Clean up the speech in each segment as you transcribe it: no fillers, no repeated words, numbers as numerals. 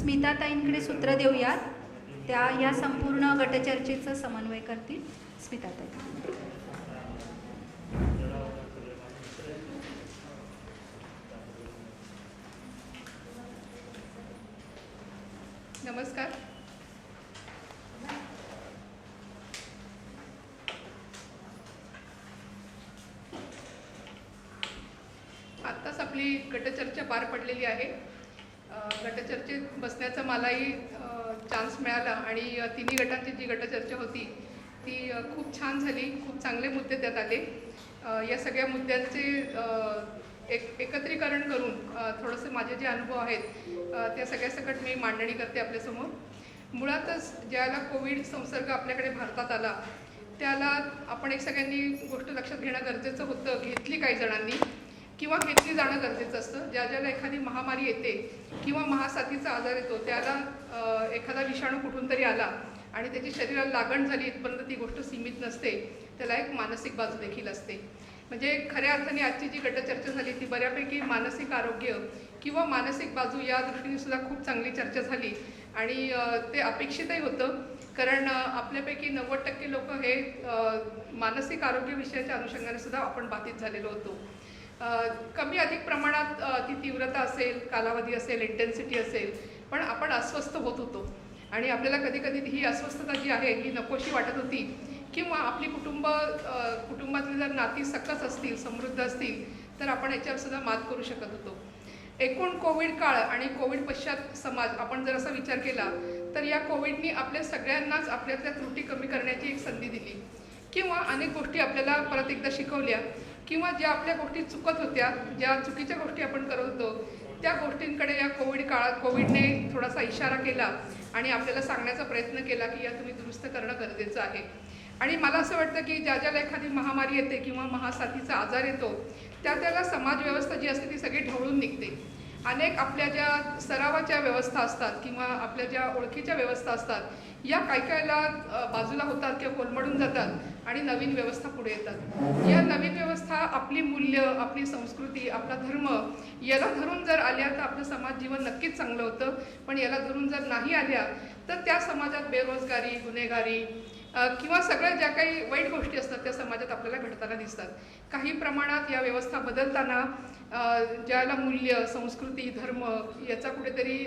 स्मिताताईंकडे सूत्र देऊयात. त्या या संपूर्ण गटचर्चेचं समन्वय करतील. स्मिताताई. नमस्कार. आत्ताच आपली गटचर्चा पार पडलेली आहे. गटचर्चेत बसण्याचा मलाही चान्स मिळाला आणि तिन्ही गटांची जी गटचर्चा होती ती खूप छान झाली. खूप चांगले मुद्दे त्यात आले. या सगळ्या मुद्द्यांचे एकत्रीकरण करून थोडंसं माझे जे अनुभव आहेत त्या सगळ्यासकट मी मांडणी करते आपल्यासमोर. मुळातच ज्याला कोविड संसर्ग आपल्याकडे भारतात आला त्याला आपण एक सगळ्यांनी गोष्ट लक्षात घेणं गरजेचं होतं. घेतली काही जणांनी किंवा घेतली जाणं गरजेचं असतं. ज्याला एखादी महामारी येते किंवा महासाथीचा आजार येतो त्याला एखादा विषाणू कुठून तरी आला आणि त्याची शरीराला लागण झाली इथपर्यंत ती गोष्ट सीमित नसते. त्याला एक मानसिक बाजू देखील असते. म्हणजे खऱ्या अर्थाने आजची जी गटचर्चा झाली ती बऱ्यापैकी मानसिक आरोग्य किंवा मानसिक बाजू या दृष्टीने सुद्धा खूप चांगली चर्चा झाली आणि ते अपेक्षितही होतं. कारण आपल्यापैकी 90% लोक हे मानसिक आरोग्य विषयाच्या अनुषंगाने सुद्धा आपण बाधित झालेलो होतो. कमी अधिक प्रमाणात ती तीव्रता असेल, कालावधी असेल, इंटेन्सिटी असेल, पण आपण अस्वस्थ होत होतो आणि आपल्याला कधी कधी ही अस्वस्थता जी आहे ही नकोशी वाटत होती. किंवा आपली कुटुंबातली जर नाती सकस असतील, समृद्ध असतील तर आपण याच्यावर सुद्धा मात करू शकत होतो. एकूण कोविड काळ आणि कोविड पश्चात समाज आपण जर असा विचार केला तर या कोविडनी आपल्या सगळ्यांनाच आपल्यातल्या त्रुटी कमी करण्याची एक संधी दिली किंवा अनेक गोष्टी आपल्याला परत एकदा शिकवल्या किंवा ज्या आपल्या गोष्टी चुकत होत्या, ज्या चुकीच्या गोष्टी आपण करत होतो त्या गोष्टींकडे या कोविडने थोडासा इशारा केला आणि आपल्याला सांगण्याचा प्रयत्न केला की या तुम्ही दुरुस्त करणं गरजेचं आहे. आणि मला असं वाटतं की ज्याला एखादी महामारी येते किंवा महासाथीचा आजार येतो त्याला समाजव्यवस्था जी असते ती सगळी ढवळून निघते. अनेक आपल्या ज्या सरावाच्या व्यवस्था असतात किंवा आपल्या ज्या ओळखीच्या व्यवस्था असतात या कायला बाजूला होतात किंवा कोलमडून जातात आणि नवीन व्यवस्था पुढे येतात. या नवीन व्यवस्था आपली मूल्य, आपली संस्कृती, आपला धर्म याला धरून जर आल्या तर आपलं समाज जीवन नक्कीच चांगलं होतं. पण याला धरून जर नाही आल्या तर त्या समाजात बेरोजगारी, गुन्हेगारी किंवा सगळ्या ज्या काही वाईट गोष्टी असतात त्या समाजात आपल्याला घडताना दिसतात. काही प्रमाणात या व्यवस्था बदलताना ज्याला मूल्य, संस्कृती, धर्म याचा कुठेतरी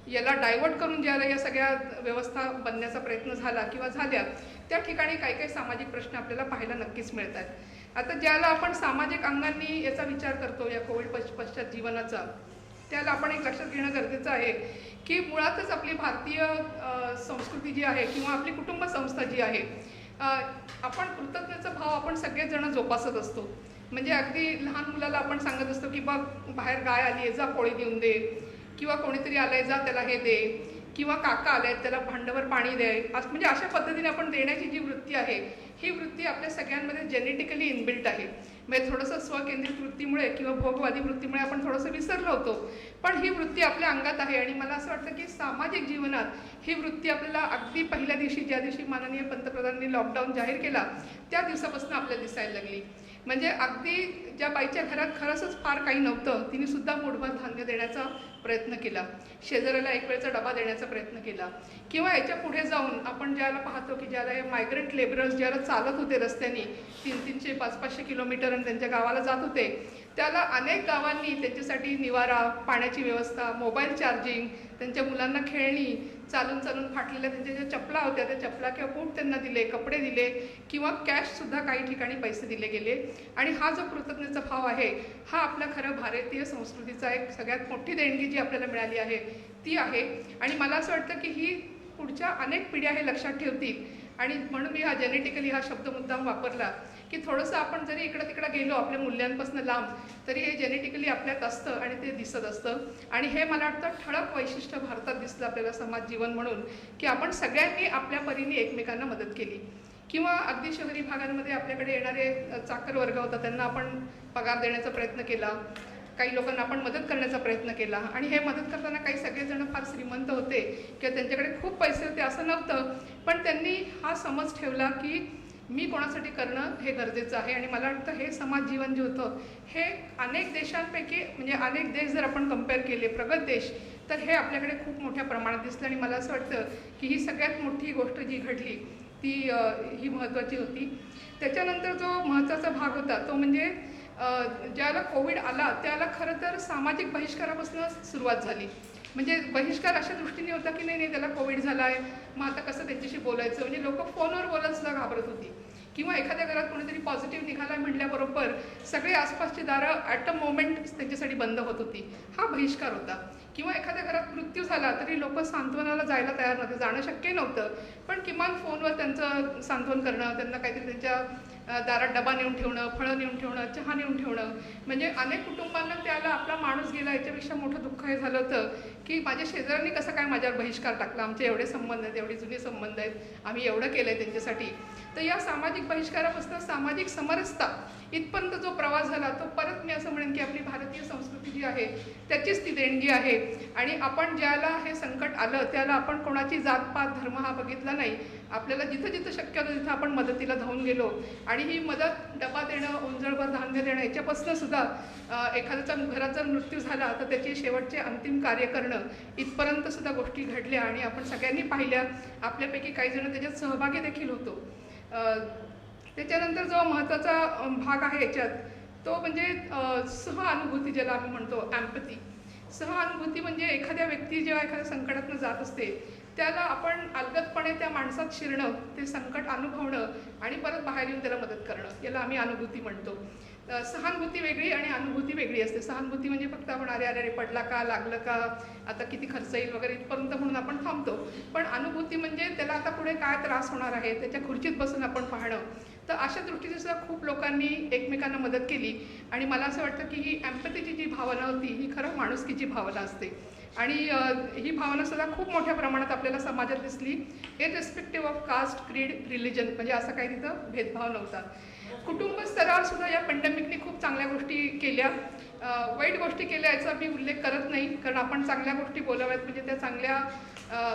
याला डायव्हर्ट करून ज्याला या सगळ्या व्यवस्था बनण्याचा प्रयत्न झाला किंवा झाल्या त्या ठिकाणी काही काही सामाजिक प्रश्न आपल्याला पाहायला नक्कीच मिळतात. आता ज्याला आपण सामाजिक अंगांनी याचा विचार करतो या कोविड पश्चात जीवनाचा त्याला आपण एक लक्षात घेणं गरजेचं आहे की मुळातच आपली भारतीय संस्कृती जी आहे किंवा आपली कुटुंब संस्था जी आहे आपण कृतज्ञतेचा भाव आपण सगळेच जण जोपासत असतो. म्हणजे अगदी लहान मुलाला आपण सांगत असतो की बघ बाहेर गाय आली आहे जा पोळी देऊन दे किंवा कोणीतरी आलंय जा त्याला हे दे किंवा काका आले त्याला भांड्यावर पाणी दे. म्हणजे अशा पद्धतीने आपण देण्याची जी वृत्ती आहे ही वृत्ती आपल्या सगळ्यांमध्ये जेनेटिकली इनबिल्ट आहे. म्हणजे थोडंसं स्वकेंद्रित वृत्तीमुळे किंवा भोगवादी वृत्तीमुळे आपण थोडंसं विसरलो होतो पण ही वृत्ती आपल्या अंगात आहे. आणि मला असं वाटतं की सामाजिक जीवनात ही वृत्ती आपल्याला अगदी पहिल्या दिवशी ज्या दिवशी माननीय पंतप्रधानांनी लॉकडाऊन जाहीर केला त्या दिवसापासून आपल्याला दिसायला लागली. म्हणजे अगदी ज्या बाईच्या घरात खरंच फार काही नव्हतं तिने सुद्धा मूठभर धान्य देण्याचा प्रयत्न केला, शेजाऱ्याला एक वेळचा डबा देण्याचा प्रयत्न केला किंवा याच्या पुढे जाऊन आपण ज्याला पाहतो की ज्याला मायग्रंट लेबरर्स ज्याला चालत होते रस्त्याने 300-500 500 किलोमीटर आणि त्यांच्या गावाला जात होते त्याला अनेक गावांनी त्यांच्यासाठी निवारा, पाण्याची व्यवस्था, मोबाईल चार्जिंग, त्यांच्या मुलांना खेळणी, चालून फाटलेल्या त्यांच्या ज्या चपला होत्या त्या चपला किंवा बूट त्यांना दिले, कपडे दिले किंवा कॅशसुद्धा काही ठिकाणी पैसे दिले गेले. आणि हा जो कृतज्ञतेचा भाव आहे हा आपल्या खरं भारतीय संस्कृतीचा एक सगळ्यात मोठी देणगी जी आपल्याला मिळाली आहे ती आहे. आणि मला असं वाटतं की ही पुढच्या अनेक पिढ्या हे लक्षात ठेवतील आणि म्हणून मी हा जेनेटिकली हा शब्द मुद्दाम वापरला की थोडंसं आपण जरी इकडं तिकडं गेलो आपल्या मूल्यांपासून लांब तरी हे जेनेटिकली आपल्यात असतं आणि ते दिसत असतं. आणि हे मला वाटतं ठळक वैशिष्ट्य भारतात दिसलं आपल्याला समाज जीवन म्हणून की आपण सगळ्यांनी आपल्या परीने एकमेकांना मदत केली. किंवा अगदी शहरी भागांमध्ये आपल्याकडे येणारे चाकर वर्ग होता त्यांना आपण पगार देण्याचा प्रयत्न केला, काही लोकांना आपण मदत करण्याचा प्रयत्न केला. आणि हे मदत करताना काही सगळेजण फार श्रीमंत होते किंवा त्यांच्याकडे खूप पैसे होते असं नव्हतं पण त्यांनी हा समज ठेवला की मी कोणासाठी करणं हे गरजेचं आहे. आणि मला वाटतं हे समाज जीवन जे होतं हे अनेक देशांपैकी म्हणजे अनेक देश जर आपण कम्पेअर केले प्रगत देश तर हे आपल्याकडे खूप मोठ्या प्रमाणात दिसलं आणि मला असं वाटतं की ही सगळ्यात मोठी गोष्ट जी घडली ती ही महत्त्वाची होती. त्याच्यानंतर जो महत्त्वाचा भाग होता तो म्हणजे ज्याला कोविड आला त्याला खरं तर सामाजिक बहिष्कारापासून सुरुवात झाली. म्हणजे बहिष्कार अशा दृष्टीने होता की नाही त्याला कोविड झाला आहे, मग आता कसं त्यांच्याशी बोलायचं. म्हणजे लोक फोनवर बोलायला सुद्धा घाबरत होती किंवा एखाद्या घरात कोणीतरी पॉझिटिव्ह निघाला म्हटल्याबरोबर सगळे आसपासची दारं ॲट अ मोमेंट त्यांच्यासाठी बंद होत होती. हा बहिष्कार होता. किंवा एखाद्या घरात मृत्यू झाला तरी लोक सांत्वनाला जायला तयार नव्हते, जाणं शक्य नव्हतं, पण किमान फोनवर त्यांचं सांत्वन करणं, त्यांना काहीतरी त्यांच्या दारात डबा नेऊन ठेवणं, फळं नेऊन ठेवणं, चहा नेऊन ठेवणं. म्हणजे अनेक कुटुंबांना त्याला आपला माणूस गेला याच्यापेक्षा मोठं दुःख हे झालं होतं की माझ्या शेजाऱ्यांनी कसं काय माझ्यावर बहिष्कार टाकला, आमचे एवढे संबंध आहेत, एवढे जुने संबंध आहेत, आम्ही एवढं केलं आहे त्यांच्यासाठी. तर या सामाजिक बहिष्कारापासून सामाजिक समरसता इथपर्यंत जो प्रवास झाला तो परत मी असं म्हणेन की आपली भारतीय संस्कृती जी आहे त्याचीच ती देणगी आहे. आणि आपण ज्याला हे संकट आलं त्याला आपण कोणाची जातपात धर्म हा बघितला नाही. आपल्याला जिथं जिथं शक्य होतं तिथं आपण मदतीला धावून गेलो आणि ही मदत डबा देणं, ओंजळभर धान्य देणं याच्यापासून सुद्धा एखाद्याचा घरात जर मृत्यू झाला तर त्याची शेवटचे अंतिम कार्य करणं इथपर्यंत सुद्धा गोष्टी घडल्या आणि आपण सगळ्यांनी पाहिल्या. आपल्यापैकी काही जण त्याच्यात सहभागी देखील होतो. त्याच्यानंतर जो महत्त्वाचा भाग आहे याच्यात तो म्हणजे सहानुभूती, ज्याला आम्ही म्हणतो ॲम्पथी. सहानुभूती म्हणजे एखाद्या व्यक्ती जेव्हा एखाद्या संकटातून जात असते त्याला आपण अलगदपणे त्या माणसात शिरणं, ते संकट अनुभवणं आणि परत बाहेर येऊन त्याला मदत करणं, याला आम्ही अनुभूती म्हणतो. सहानुभूती वेगळी आणि अनुभूती वेगळी असते. सहानुभूती म्हणजे फक्त आपण अरे अरे पडला का, लागलं का, आता किती खर्च येईल वगैरे इथपर्यंत म्हणून आपण थांबतो. पण अनुभूती म्हणजे त्याला आता पुढे काय त्रास होणार आहे त्याच्या खुर्चीत बसून आपण पाहणं. तर अशा दृष्टीने सुद्धा खूप लोकांनी एकमेकांना मदत केली आणि मला असं वाटतं की ही ॲम्पथीची जी भावना होती ही खरं माणुसकीची भावना असते. आणि ही भावना सुद्धा खूप मोठ्या प्रमाणात आपल्याला समाजात दिसली, इररिस्पेक्टिव्ह ऑफ कास्ट, क्रीड, रिलिजन. म्हणजे असं काही तिथं भेदभाव नव्हता. कुटुंब स्तरावर सुद्धा या पेंडेमिकने खूप चांगल्या गोष्टी केल्या, वाईट गोष्टी केल्या याचा मी उल्लेख करत नाही, कारण आपण चांगल्या गोष्टी बोलाव्यात म्हणजे त्या चांगल्या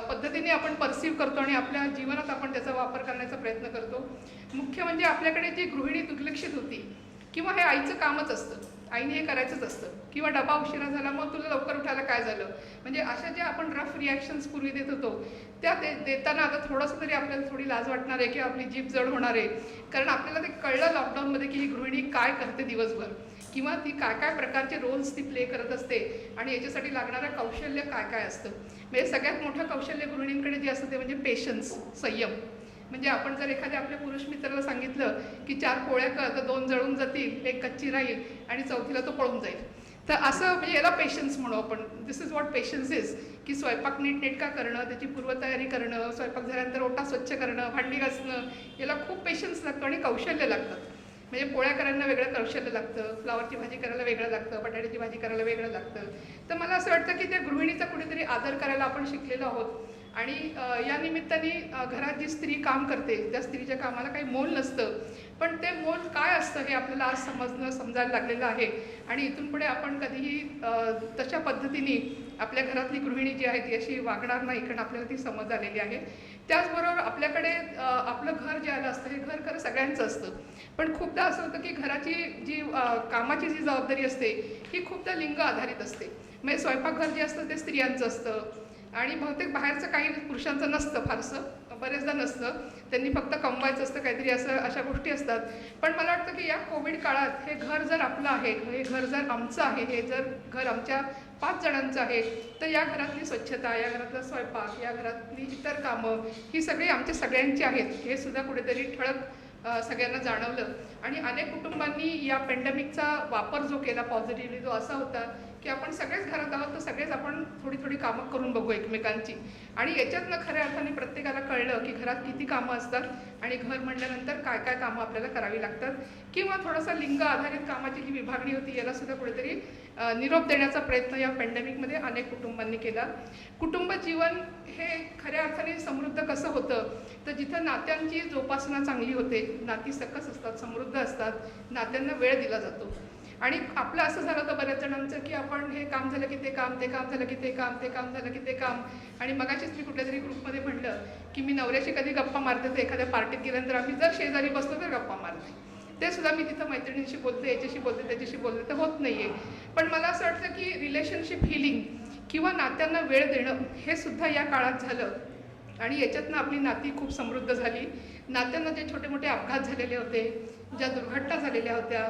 पद्धतीने आपण परसिव्ह करतो आणि आपल्या जीवनात आपण त्याचा वापर करण्याचा प्रयत्न करतो. मुख्य म्हणजे आपल्याकडे जी गृहिणी दुर्लक्षित होती किंवा हे आईचं कामच असतं, आईने हे करायचंच असतं, किंवा डबा उशिरा झाला मग तुला लवकर उठायला काय झालं, म्हणजे अशा ज्या आपण रफ रिॲक्शन्स पूर्वी देत होतो त्या देताना आता थोडंसं तरी आपल्याला थोडी लाज वाटणार आहे किंवा आपली जीभ जड होणार आहे. कारण आपल्याला ते कळलं लॉकडाऊनमध्ये की ही गृहिणी काय करते दिवसभर किंवा ती काय काय प्रकारचे रोल्स ती प्ले करत असते आणि याच्यासाठी लागणारं कौशल्य काय काय असतं. म्हणजे सगळ्यात मोठं कौशल्य गृहिणींकडे जे असतं ते म्हणजे पेशन्स, संयम. म्हणजे आपण जर एखाद्या आपल्या पुरुष मित्राला सांगितलं की 4 पोळ्या कर तर 2 जळून जातील, 1 कच्ची राहील आणि चौथीला तो पळून जाईल, तर असं म्हणजे याला पेशन्स म्हणू आपण. दिस इज व्हॉट पेशन्स इज. की स्वयंपाक नीटनेटका करणं, त्याची पूर्वतयारी करणं, स्वयंपाक झाल्यानंतर ओटा स्वच्छ करणं, भांडी घासणं, याला खूप पेशन्स लागतं आणि कौशल्य लागतं. म्हणजे पोळ्या करायला वेगळं कौशल्य लागतं, फ्लावरची भाजी करायला वेगळं लागतं, बटाट्याची भाजी करायला वेगळं लागतं. तर मला असं वाटतं की त्या गृहिणीचा कुठेतरी आदर करायला आपण शिकलेलो आहोत. आणि या निमित्ताने घरात जी स्त्री काम करते त्या स्त्रीच्या कामाला काही मोल नसतं, पण ते मोल काय असतं हे आपल्याला आज समजायला लागलेलं आहे. आणि इथून पुढे आपण कधीही तशा पद्धतीने आपल्या घरातली गृहिणी जी आहे ती अशी वागणार नाही, कारण आपल्याला ती समज आलेली आहे. त्याचबरोबर आपल्याकडे आपलं घर जे आलं असतं हे घर खरं सगळ्यांचं असतं, पण खूपदा असं होतं की घराची जी कामाची जी जबाबदारी असते ही खूपदा लिंग आधारित असते. म्हणजे स्वयंपाकघर जे असतं ते स्त्रियांचं असतं आणि बहुतेक बाहेरचं काही पुरुषांचं नसतं, फारसं बरेचदा नसतं, त्यांनी फक्त कमवायचं असतं काहीतरी, असं अशा गोष्टी असतात. पण मला वाटतं की या कोविड काळात हे घर जर आपलं आहे, हे घर जर आमचं आहे, हे जर घर आमच्या 5 जणांचं आहे, तर या घरातली स्वच्छता, या घरातला स्वयंपाक, या घरातली इतर कामं ही सगळी आमच्या सगळ्यांची आहेत, हे सुद्धा कुठेतरी ठळक सगळ्यांना जाणवलं. आणि अनेक कुटुंबांनी या पेंडेमिकचा वापर जो केला पॉझिटिव्हली तो असा होता की आपण सगळेच घरात आहोत तर सगळेच आपण थोडी थोडी कामं करून बघू एकमेकांची. आणि याच्यातनं खऱ्या अर्थाने प्रत्येकाला कळलं की घरात किती कामं असतात आणि घर म्हटल्यानंतर काय काय कामं आपल्याला करावी लागतात. किंवा थोडासा लिंग आधारित कामाची जी विभागणी होती याला सुद्धा कुठेतरी निरोप देण्याचा प्रयत्न या पेंडेमिकमध्ये अनेक कुटुंबांनी केला. कुटुंब जीवन हे खऱ्या अर्थाने समृद्ध कसं होतं तर जिथं नात्यांची जोपासना चांगली होते, नाती सकस असतात, समृद्ध असतात, नात्यांना वेळ दिला जातो. आणि आपलं असं झालं होतं बऱ्याच जणांचं की आपण हे काम झालं की ते काम, ते काम झालं की ते काम, ते काम झालं की ते काम. आणि मगाशीच मी कुठल्या तरी ग्रुपमध्ये म्हटलं की मी नवऱ्याशी कधी गप्पा मारते तर एखाद्या पार्टीत गेल्यानंतर आम्ही जर शेजारी बसलो तर गप्पा मारते, ते सुद्धा मी तिथं मैत्रिणींशी बोलते, याच्याशी बोलते, त्याच्याशी बोलते, तर होत नाही आहे. पण मला असं वाटतं की रिलेशनशिप हिलिंग किंवा नात्यांना वेळ देणं हे सुद्धा या काळात झालं आणि याच्यातनं आपली नाती खूप समृद्ध झाली. नात्यांना जे छोटे मोठे अपघात झालेले होते, ज्या दुर्घटना झालेल्या होत्या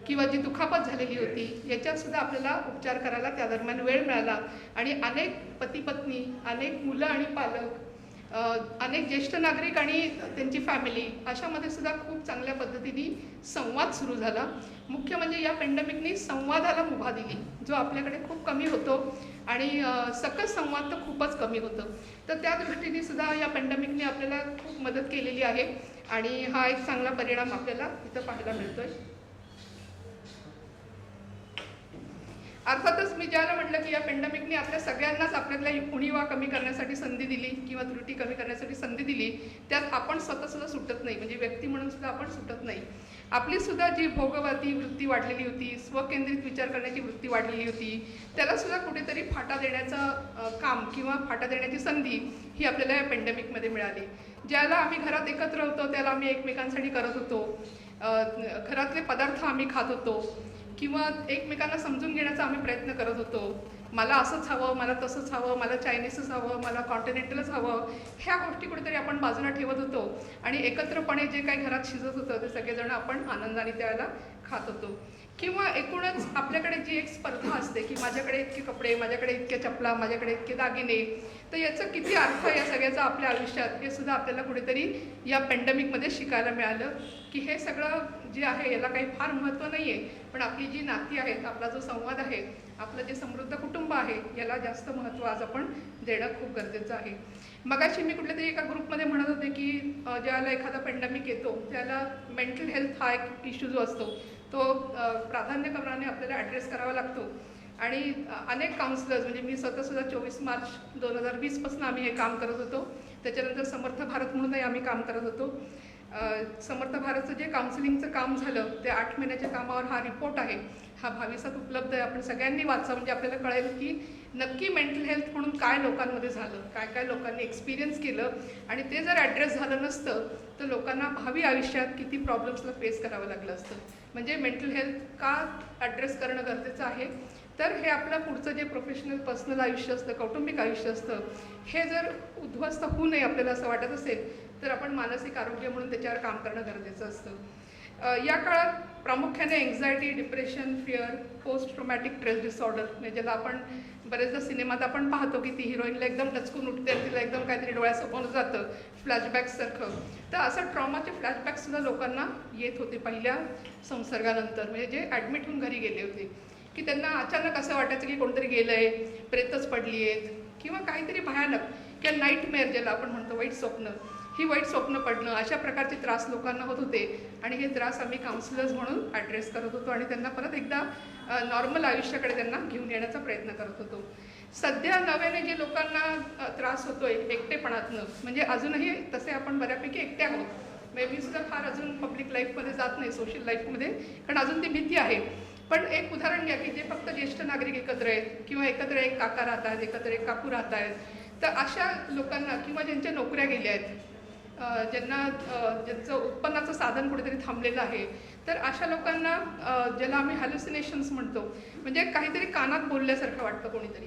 किंवा जी दुखापत झालेली होती, याच्यातसुद्धा आपल्याला उपचार करायला त्या दरम्यान वेळ मिळाला आणि अनेक पती पत्नी, अनेक मुलं आणि पालक, अनेक ज्येष्ठ नागरिक आणि त्यांची फॅमिली अशामध्ये सुद्धा खूप चांगल्या पद्धतीने संवाद सुरू झाला. मुख्य म्हणजे या पेंडेमिकनी संवादाला मुभा दिली, जो आपल्याकडे खूप कमी होतो आणि सकस संवाद तर खूपच कमी होतं. तर त्या दृष्टीने सुद्धा या पेंडेमिकने आपल्याला खूप मदत केलेली आहे आणि हा एक चांगला परिणाम आपल्याला इथं पाहायला मिळतोय. अर्थातच मी ज्याला म्हटलं की या पेंडेमिकने आपल्या सगळ्यांनाच आपल्यातल्या उणीवा कमी करण्यासाठी संधी दिली किंवा त्रुटी कमी करण्यासाठी संधी दिली, त्यात आपण स्वतःसुद्धा सुटत नाही, म्हणजे व्यक्ती म्हणून सुद्धा आपण सुटत नाही. आपली सुद्धा जी भोगवती वृत्ती वाढलेली होती, स्वकेंद्रित विचार करण्याची वृत्ती वाढलेली होती, त्याला सुद्धा कुठेतरी फाटा देण्याचं काम किंवा फाटा देण्याची संधी ही आपल्याला या पेंडेमिकमध्ये मिळाली. ज्याला आम्ही घरात एकत्र होतो त्याला आम्ही एकमेकांसाठी करत होतो, घरातले पदार्थ आम्ही खात होतो किंवा एकमेकांना समजून घेण्याचा आम्ही प्रयत्न करत होतो. मला असंच हवं, मला तसंच हवं, मला चायनीजच हवं, मला कॉन्टिनेंटलच हवं, ह्या गोष्टी कुठेतरी आपण बाजूला ठेवत होतो आणि एकत्रपणे जे काही घरात शिजत होतं ते सगळेजण आपण आनंदाने त्यावेळेला खात होतो. किंवा एकूणच आपल्याकडे जी एक स्पर्धा असते की माझ्याकडे इतके कपडे, माझ्याकडे इतक्या चपला, माझ्याकडे इतके दागिने, तर याचं किती अर्थ या सगळ्याचा आपल्या आयुष्यात हे सुद्धा आपल्याला कुठेतरी या पेंडेमिकमध्ये शिकायला मिळालं की हे सगळं जे आहे याला काही फार महत्त्व नाही आहे, पण आपली जी नाती आहेत, आपला जो संवाद आहे, आपलं जे समृद्ध कुटुंब आहे, याला जास्त महत्त्व आज आपण देणं खूप गरजेचं आहे. मगाशी मी कुठल्या तरी एका ग्रुपमध्ये म्हणत होते की ज्याला एखादा पेंडेमिक येतो त्याला मेंटल हेल्थ हा एक इश्यू जो असतो तो प्राधान्यक्रमाने आपल्याला ॲड्रेस करावा लागतो आणि अनेक काउन्सिलर्स, म्हणजे मी स्वतःसुद्धा 24 मार्च 2020 पासून आम्ही हे काम करत होतो. त्याच्यानंतर समर्थ भारत म्हणूनही आम्ही काम करत होतो. समर्थ भारतचं जे काउन्सिलिंगचं काम झालं त्या 8 महिन्याच्या कामावर हा रिपोर्ट आहे, हा 22 उपलब्ध आहे. आपण सगळ्यांनी वाचा, म्हणजे आपल्याला कळेल की नक्की मेंटल हेल्थ म्हणून काय लोकांमध्ये झालं, काय काय लोकांनी एक्सपिरियन्स केलं आणि ते जर ॲड्रेस झालं नसतं तर लोकांना भावी आयुष्यात किती प्रॉब्लेम्सला फेस करावं लागलं असतं. म्हणजे मेंटल हेल्थ का ॲड्रेस करणं गरजेचं आहे, तर हे आपलं पुढचं जे प्रोफेशनल पर्सनल आयुष्य असतं, कौटुंबिक आयुष्य असतं, हे जर उद्ध्वस्त होऊ नये आपल्याला असं वाटत असेल तर आपण मानसिक आरोग्य म्हणून त्याच्यावर काम करणं गरजेचं असतं. या काळात प्रामुख्याने anxiety, depression, fear, post traumatic stress disorder, म्हणजे ज्याला आपण बरेचदा सिनेमात आपण पाहतो की ती हिरोईनला एकदम लचकून उठते, तिला एकदम काहीतरी डोळ्यासमोर जातं फ्लॅशबॅक्ससारखं, तर असं ट्रॉमाचे फ्लॅशबॅकसुद्धा लोकांना येत होते पहिल्या संसर्गानंतर, म्हणजे जे ॲडमिट होऊन घरी गेले होते की त्यांना अचानक असं वाटायचं की कोणतरी गेलं आहे, प्रेतच पडली आहेत किंवा काहीतरी भयानक किंवा नाईटमेअर ज्याला आपण म्हणतो, वाईट स्वप्न, ही वाईट स्वप्न पडणं, अशा प्रकारचे त्रास लोकांना होत होते आणि हे त्रास आम्ही काउन्सिलर्स म्हणून ॲड्रेस करत होतो आणि त्यांना परत एकदा नॉर्मल आयुष्याकडे त्यांना घेऊन येण्याचा प्रयत्न करत होतो. सध्या नव्याने जे लोकांना त्रास होतोय एकटेपणातनं, म्हणजे अजूनही तसे आपण बऱ्यापैकी एकटे आहोत, म्हणजे मी सुद्धा फार अजून पब्लिक लाईफमध्ये जात नाही, सोशल लाईफमध्ये, कारण अजून ती भीती आहे. पण एक उदाहरण घ्या की जे फक्त ज्येष्ठ नागरिक एकत्र आहेत किंवा एकत्र एक काका राहत आहेत, एकत्र एक काकू राहत आहेत, तर अशा लोकांना किंवा ज्यांच्या नोकऱ्या गेल्या आहेत, ज्यांचं उत्पन्नाचं साधन कुठेतरी थांबलेलं आहे, तर अशा लोकांना ज्याला आम्ही हॅल्युसिनेशन्स म्हणतो, म्हणजे काहीतरी कानात बोलल्यासारखं वाटतं कोणीतरी,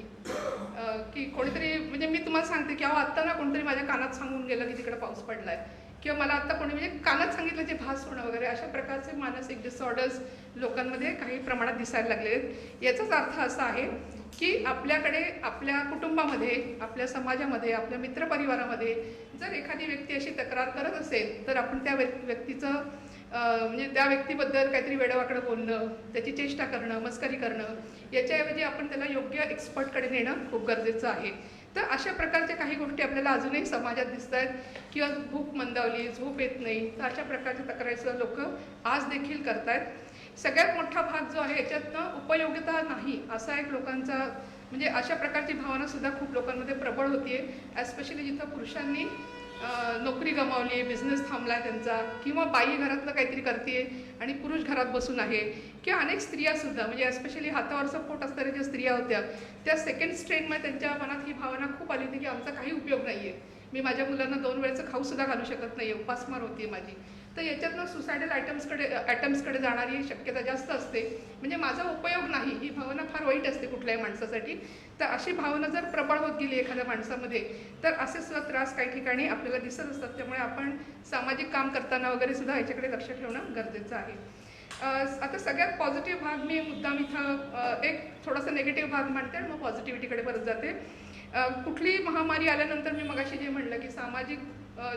की कोणीतरी, म्हणजे मी तुम्हाला सांगते की आत्ता ना कोणतरी माझ्या कानात सांगून गेलं की तिकडे पाऊस पडला आहे किंवा मला आत्ता कोणी म्हणजे कानात सांगितलं जे भास होणं वगैरे, अशा प्रकारचे मानसिक डिसऑर्डर्स लोकांमध्ये काही प्रमाणात दिसायला लागले आहेत. याचाच अर्थ असा आहे की आपल्याकडे, आपल्या कुटुंबामध्ये, आपल्या समाजामध्ये, आपल्या मित्रपरिवारामध्ये जर एखादी व्यक्ती अशी तक्रार करत असेल तर आपण त्या व्यक्तीचं म्हणजे त्या व्यक्तीबद्दल काहीतरी वेडवाकडं बोलणं, त्याची चेष्टा करणं, मस्करी करणं, याच्याऐवजी आपण त्याला योग्य एक्सपर्टकडे नेणं खूप गरजेचं आहे. तर अशा प्रकारच्या काही गोष्टी आपल्याला अजूनही समाजात दिसत आहेत किंवा भूक मंदावली, झोप येत नाही, तर अशा प्रकारच्या तक्रारीसुद्धा लोक आज देखील करत आहेत. सगळ्यात मोठा भाग जो आहे याच्यातनं उपयोगिता नाही असा एक लोकांचा, म्हणजे अशा प्रकारची भावना सुद्धा खूप लोकांमध्ये प्रबळ होती आहे, एस्पेशली जिथं पुरुषांनी नोकरी गमावली आहे, बिझनेस थांबला आहे त्यांचा, किंवा बाई घरातलं काहीतरी करते आणि पुरुष घरात बसून आहे, किंवा अनेक स्त्रियासुद्धा, म्हणजे एस्पेशली हातावरचं पोट असणाऱ्या ज्या स्त्रिया होत्या त्या सेकंड स्ट्रेनमध्ये त्यांच्या मनात ही भावना खूप आली होती की आमचा काही उपयोग नाही आहे, मी माझ्या मुलांना 2 वेळचं खाऊसुद्धा घालू शकत नाही आहे, उपासमार होती आहे माझी. तर याच्यातनं सुसायडल ॲटम्सकडे जाणारी शक्यता जास्त असते. म्हणजे माझा उपयोग नाही, ही भावना फार वाईट असते कुठल्याही माणसासाठी. तर अशी भावना जर प्रबळ होत गेली एखाद्या माणसामध्ये, तर असे सुद्धा त्रास काही ठिकाणी आपल्याला दिसत असतात. त्यामुळे आपण सामाजिक काम करताना वगैरे सुद्धा ह्याच्याकडे लक्ष ठेवणं गरजेचं आहे. आता सगळ्यात पॉझिटिव्ह भाग मी मुद्दाम इथं एक थोडासा निगेटिव्ह भाग मांडते आणि मग पॉझिटिव्हिटीकडे परत जाते. कुठली महामारी आल्यानंतर मी मगाशी जे म्हणलं की सामाजिक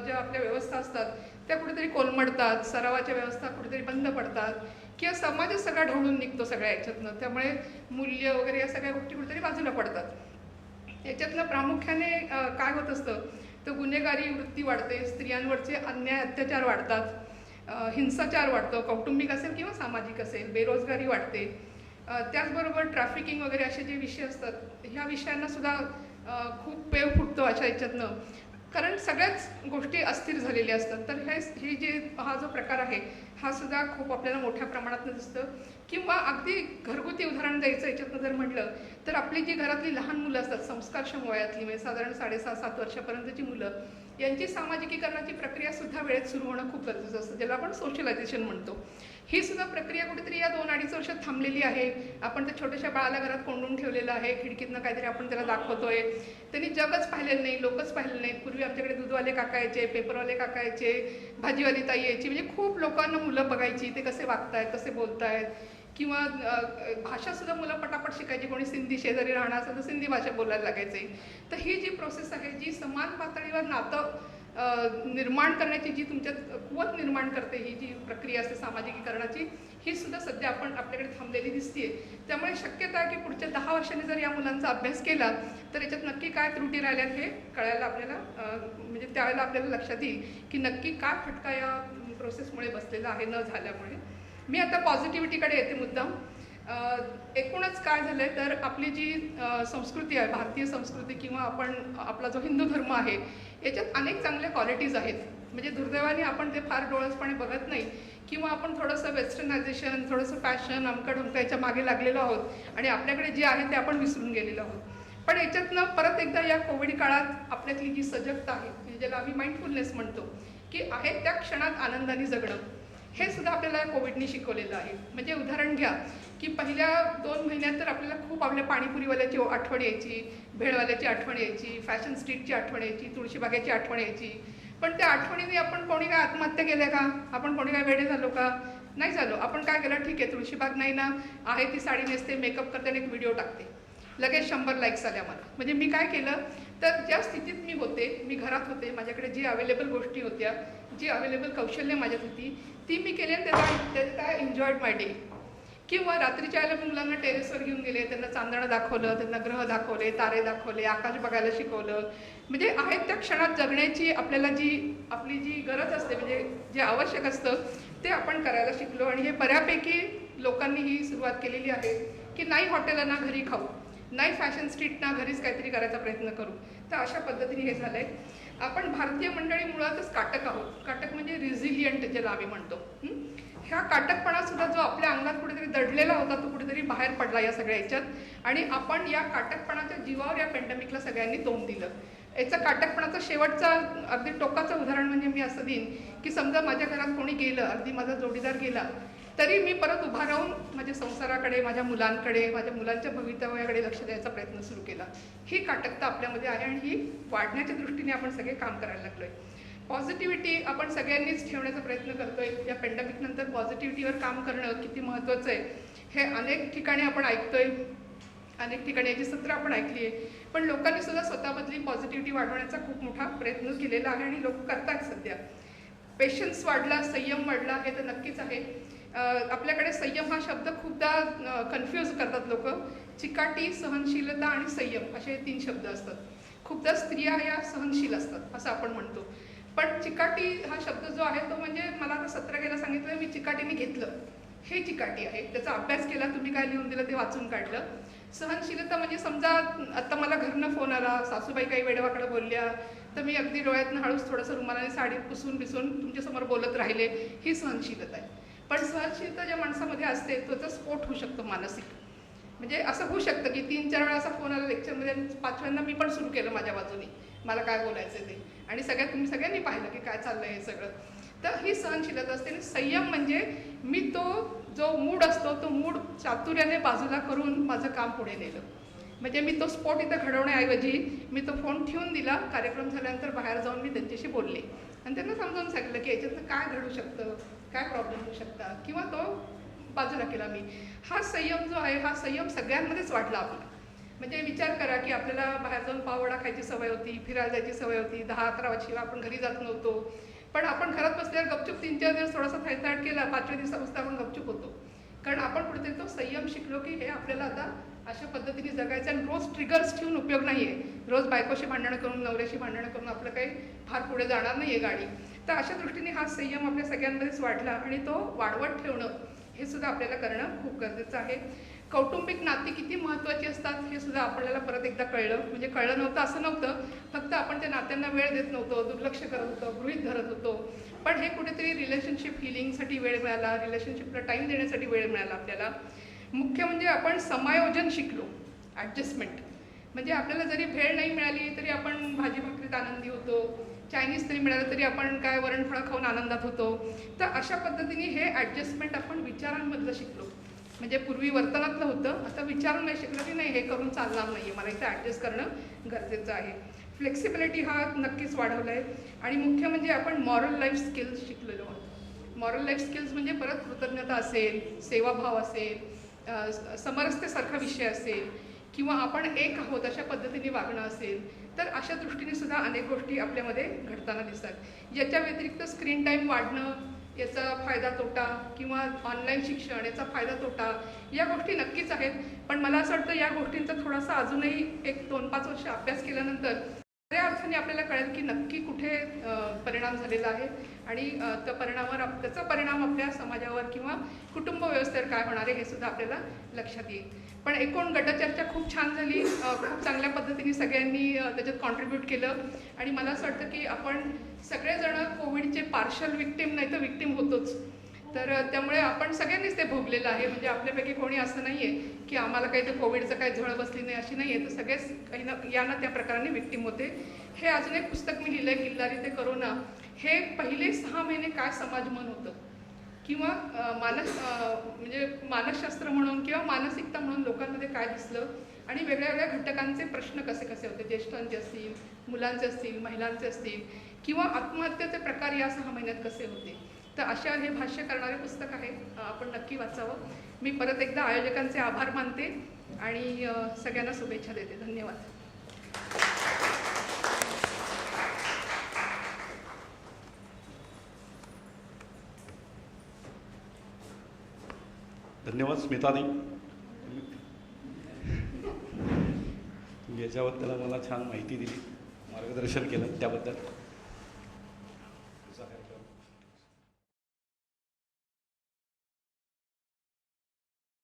ज्या आपल्या व्यवस्था असतात त्या कुठेतरी कोलमडतात, सरावाच्या व्यवस्था कुठेतरी बंद पडतात किंवा समाजच सगळा ढवळून निघतो सगळ्या याच्यातनं. त्यामुळे मूल्य वगैरे या सगळ्या गोष्टी कुठेतरी बाजूला पडतात. याच्यातनं प्रामुख्याने काय होत असतं तर गुन्हेगारी वृत्ती वाढते, स्त्रियांवरचे अन्याय अत्याचार वाढतात, हिंसाचार वाढतो, कौटुंबिक असेल किंवा सामाजिक असेल, बेरोजगारी वाढते. त्याचबरोबर ट्रॅफिकिंग वगैरे असे जे विषय असतात ह्या विषयांना सुद्धा खूप पेव फुटतो अशा याच्यातनं, कारण सगळ्याच गोष्टी अस्थिर झालेल्या असतात. तर हे जे हा जो प्रकार आहे हा सुद्धा खूप आपल्याला मोठ्या प्रमाणात दिसतं. किंवा अगदी घरगुती उदाहरण द्यायचं याच्यातनं जर म्हटलं तर आपली जी घरातली लहान मुलं असतात, संस्कारक्षम वयातली, म्हणजे साधारण 6.5-7 वर्षापर्यंतची मुलं, यांची सामाजिकीकरणाची प्रक्रिया सुद्धा वेळेत सुरू होणं खूप गरजेचं असतं, ज्याला आपण सोशलायझेशन म्हणतो. ही सुद्धा प्रक्रिया कुठेतरी या 2-2.5 वर्षात थांबलेली आहे. आपण त्या छोट्याशा बाळाला घरात कोंडून ठेवलेलं आहे, खिडकीतनं काहीतरी आपण त्याला दाखवतोय. त्यांनी जगच पाहिलेलं नाही, लोकच पाहिलेलं नाहीत. पूर्वी आमच्याकडे दूधवाले काका यायचे, पेपरवाले काका यायचे, भाजीवाली ताई यायची, म्हणजे खूप लोकांना मुलं बघायची, ते कसे वागतायत, कसे बोलतायत, किंवा भाषासुद्धा मुलं पटापट शिकायची. कोणी सिंधी शेजारी राहणार असेल तर सिंधी भाषा बोलायला लागायची. तर ही जी प्रोसेस आहे जी समान पातळीवर नातं निर्माण करण्याची, जी तुमच्यात कुवत निर्माण करते, ही जी प्रक्रिया असते सामाजिकीकरणाची, ही सुद्धा सध्या आपल्याकडे थांबलेली दिसते. त्यामुळे शक्यता आहे की पुढच्या 10 वर्षांनी जर या मुलांचा अभ्यास केला तर याच्यात नक्की काय त्रुटी राहिल्यात हे कळायला आपल्याला, म्हणजे त्यावेळेला आपल्याला लक्षात येईल की नक्की काय फटका या प्रोसेसमुळे बसलेला आहे न झाल्यामुळे. मी आता पॉझिटिव्हिटीकडे येते मुद्दाम. एकूणच काय झालं आहे तर आपली जी संस्कृती आहे, भारतीय संस्कृती किंवा आपला जो हिंदू धर्म आहे, याच्यात अनेक चांगल्या क्वालिटीज आहेत. म्हणजे दुर्दैवाने आपण ते फार डोळसपणे बघत नाही, किंवा आपण थोडंसं वेस्टर्नायझेशन, थोडंसं फॅशन, अमकं ढमकं याच्या मागे लागलेलो आहोत आणि आपल्याकडे जे आहे ते आपण विसरून गेलेलो आहोत. पण याच्यातनं परत एकदा या कोविड काळात आपल्यातली जी सजगता आहे, म्हणजे ज्याला आम्ही माइंडफुलनेस म्हणतो, की आहे त्या क्षणात आनंदाने जगणं, हे सुद्धा आपल्याला कोविडनी शिकवलेलं आहे. म्हणजे उदाहरण घ्या की पहिल्या 2 महिन्यात तर आपल्याला खूप आपल्या पाणीपुरीवाल्याची आठवण यायची, भेळवाल्याची आठवण यायची, फॅशन स्ट्रीटची आठवण यायची, तुळशीबागेची आठवण यायची. पण त्या आठवणीने आपण कोणी काय आत्महत्या केल्या का? आपण कोणी काय वेडे झालो का? नाही झालो. आपण काय केलं, ठीक आहे तुळशीबाग नाही ना, आहे ती साडी नेसते, मेकअप करते आणि एक व्हिडिओ टाकते, लगेच 100 लाईक्स आल्या मला. म्हणजे मी काय केलं तर ज्या स्थितीत मी होते, मी घरात होते, माझ्याकडे जी अवेलेबल गोष्टी होत्या, जी अवेलेबल कौशल्य माझ्यात होती, ती मी केली आणि त्याचा आय एन्जॉयड माय डे. किंवा रात्रीच्या वेळेला मी मुलांना टेरेसवर घेऊन गेले, त्यांना चांदणं दाखवलं, त्यांना ग्रह दाखवले, तारे दाखवले, आकाश बघायला शिकवलं. म्हणजे आहेत त्या क्षणात जगण्याची आपल्याला आपली जी गरज असते, म्हणजे जे आवश्यक असतं ते आपण करायला शिकलो. आणि हे बऱ्यापैकी लोकांनी ही सुरुवात केलेली आहे की नाही हॉटेलला ना घरी खाऊ, नाही फॅशन स्ट्रीट ना घरीच काहीतरी करायचा प्रयत्न करू. तर अशा पद्धतीने हे झालं आहे. आपण भारतीय मंडळी मुळातच काटक आहोत. काटक म्हणजे रिझिलियंट ज्याला आम्ही म्हणतो. ह्या काटकपणासुद्धा जो आपल्या अंगात कुठेतरी दडलेला होता तो कुठेतरी बाहेर पडला या सगळ्या ह्याच्यात. आणि आपण या काटकपणाच्या जीवावर या पॅन्डेमिकला सगळ्यांनी तोंड दिलं. याचा काटकपणाचा शेवटचा अगदी टोकाचं उदाहरण म्हणजे मी असं देईन की समजा माझ्या घरात कोणी गेलं, अगदी माझा जोडीदार गेला, तरी मी परत उभा राहून माझ्या संसाराकडे, माझ्या मुलांकडे, माझ्या मुलांच्या भवितव्याकडे लक्ष द्यायचा प्रयत्न सुरू केला. ही काटकता आपल्यामध्ये आहे आणि ही वाढण्याच्या दृष्टीने आपण सगळे काम करायला लागलोय. पॉझिटिव्हिटी आपण सगळ्यांनीच ठेवण्याचा प्रयत्न करतोय. या पॅन्डेमिक नंतर पॉझिटिव्हिटीवर काम करणं किती महत्त्वाचं आहे हे अनेक ठिकाणी आपण ऐकतोय, अनेक ठिकाणी याची सत्र आपण ऐकली आहे. पण लोकांनी सुद्धा स्वतःमधली पॉझिटिव्हिटी वाढवण्याचा खूप मोठा प्रयत्न केलेला आहे आणि लोक करतात सध्या. पेशन्स वाढला, संयम वाढला, हे तर नक्कीच आहे. आपल्याकडे संयम हा शब्द खूपदा कन्फ्यूज करतात लोक. चिकाटी, सहनशीलता आणि संयम असे 3 शब्द असतात. खूपदा स्त्रिया या सहनशील असतात असं आपण म्हणतो. पण चिकाटी हा शब्द जो आहे तो म्हणजे मला आता 17 गेला सांगितलं, मी चिकाटीने घेतलं, हे चिकाटी आहे. त्याचा अभ्यास केला, तुम्ही काय लिहून दिलं ते वाचून काढलं. सहनशीलता म्हणजे समजा आता मला घरनं फोन आला, सासूबाई काही वेडवाकडं बोलल्या, तर मी अगदी डोळ्यातनं हळूच थोडंसं रुमालाने साडी पुसून तुमच्यासमोर बोलत राहिले, ही सहनशीलता आहे. पण सहनशीलता ज्या माणसामध्ये असते त्याचा स्फोट होऊ शकतो मानसिक. म्हणजे असं होऊ शकतं की 3-4 वेळा असा फोन आला लेक्चरमध्ये, 5व्यांदा मी पण सुरू केलं माझ्या बाजूने मला काय बोलायचं ते, आणि तुम्ही सगळ्यांनी पाहिलं की काय चाललंय हे सगळं. तर ही सहनशीलता असते. आणि संयम म्हणजे मी तो जो मूड असतो तो मूड चातुर्याने बाजूला करून माझं काम पुढे नेलं. म्हणजे मी तो स्पॉट इथं घडवण्याऐवजी मी तो फोन ठेवून दिला. कार्यक्रम झाल्यानंतर बाहेर जाऊन मी त्यांच्याशी बोलले आणि त्यांना समजावून सांगितलं की याच्यातनं काय घडू शकतं, काय प्रॉब्लेम होऊ शकतात, किंवा तो बाजूला केला मी. हा संयम जो आहे हा संयम सगळ्यांमध्येच वाढला आपला. म्हणजे विचार करा की आपल्याला बाहेर जाऊन पाववडा खायची सवय होती, फिरायला जायची सवय होती, 10-11 वर्षीला आपण घरी जात नव्हतो. पण आपण घरात बसल्यावर गपचूप 3-4 दिवस थोडासा थायथाट केला, 5व्या दिवसापासून आपण गपचूप होतो. कारण आपण कुठेतरी तो संयम शिकलो की हे आपल्याला आता अशा पद्धतीने जगायचं. आणि रोज ट्रिगर्स ठेवून उपयोग नाही आहे. रोज बायकोशी भांडणं करून, नवऱ्याशी भांडणं करून आपलं काही फार पुढे जाणार नाही आहे गाडी. तर अशा दृष्टीने हा संयम आपल्या सगळ्यांमध्येच वाढला आणि तो वाढवत ठेवणं हे सुद्धा आपल्याला करणं खूप गरजेचं आहे. कौटुंबिक नाती किती महत्त्वाची असतात हे सुद्धा आपल्याला परत एकदा कळलं. म्हणजे कळलं नव्हतं असं नव्हतं, फक्त आपण त्या नात्यांना वेळ देत नव्हतो, दुर्लक्ष करत होतो, गृहीत धरत होतो. पण हे कुठेतरी रिलेशनशिप हिलिंगसाठी वेळ मिळाला, रिलेशनशिपला टाईम देण्यासाठी वेळ मिळाला आपल्याला. मुख्य म्हणजे आपण समायोजन शिकलो, ॲडजस्टमेंट. म्हणजे आपल्याला जरी भेळ नाही मिळाली तरी आपण भाजी भाकरीत आनंदी होतो, चायनीज तरी मिळालं तरी आपण काय वरणफळं खाऊन आनंदात होतो. तर अशा पद्धतीने हे ॲडजस्टमेंट आपण विचारांमधलं शिकलो. म्हणजे पूर्वी वर्तनातलं होतं, आता विचारून नाही शिकलं की नाही हे करून चालणार नाही आहे, मला इथं ॲडजस्ट करणं गरजेचं आहे. फ्लेक्सिबिलिटी हा नक्कीच वाढवला आहे. आणि मुख्य म्हणजे आपण मॉरल लाईफ स्किल्स शिकलेलो आहोत. मॉरल लाईफ स्किल्स म्हणजे परत कृतज्ञता असेल, सेवाभाव असेल, समरसतेसारखा विषय असेल, किंवा आपण एक आहोत अशा पद्धतीने वागणं असेल. तर अशा दृष्टीने सुद्धा अनेक गोष्टी आपल्यामध्ये घडताना दिसतात. याच्या व्यतिरिक्त स्क्रीन टाईम वाढणं, याचा फायदा तोटा, किंवा ऑनलाईन शिक्षण याचा फायदा तोटा, या गोष्टी नक्कीच आहेत. पण मला असं वाटतं या गोष्टींचा थोडासा अजूनही 1-2-5 वर्ष अभ्यास केल्यानंतर खऱ्या अर्थाने आपल्याला कळेल की नक्की कुठे परिणाम झालेला आहे. आणि त्याचा परिणाम आपल्या समाजावर किंवा कुटुंब व्यवस्थेवर काय होणार आहे हे सुद्धा आपल्याला लक्षात येईल. पण एकूण गटचर्चा खूप छान झाली, खूप चांगल्या पद्धतीने सगळ्यांनी त्याच्यात कॉन्ट्रीब्यूट केलं. आणि मला असं वाटतं की आपण सगळेजण कोविडचे पार्शल विक्टीम नाही तर विक्टीम होतोच. तर त्यामुळे आपण सगळ्यांनीच ते भोगलेलं आहे. म्हणजे आपल्यापैकी कोणी असं नाही आहे की आम्हाला काही ते कोविडचं काही झळ बसली नाही अशी नाही आहे. तर सगळेच काही ना या ना त्या प्रकाराने विक्टीम होते. हे अजून एक पुस्तक मी लिहिलं आहे, किल्लारी ते करोना. हे पहिले 6 महिने काय समाज मन होतं, किंवा म्हणजे मानसशास्त्र म्हणून किंवा मानसिकता म्हणून लोकांमध्ये काय दिसलं, आणि वेगळ्या वेगळ्या घटकांचे प्रश्न कसे कसे होते, ज्येष्ठांचे असतील, मुलांचे असतील, महिलांचे असतील, किंवा आत्महत्येचे प्रकार या 6 महिन्यात कसे होते. तर अशा हे भाष्य करणारे पुस्तक आहे, आपण नक्की वाचावं. मी परत एकदा आयोजकांचे आभार मानते आणि सगळ्यांना शुभेच्छा देते. धन्यवाद. धन्यवाद स्मिताताई, याच्याबद्दल मला छान माहिती दिली, मार्गदर्शन केलं त्याबद्दल.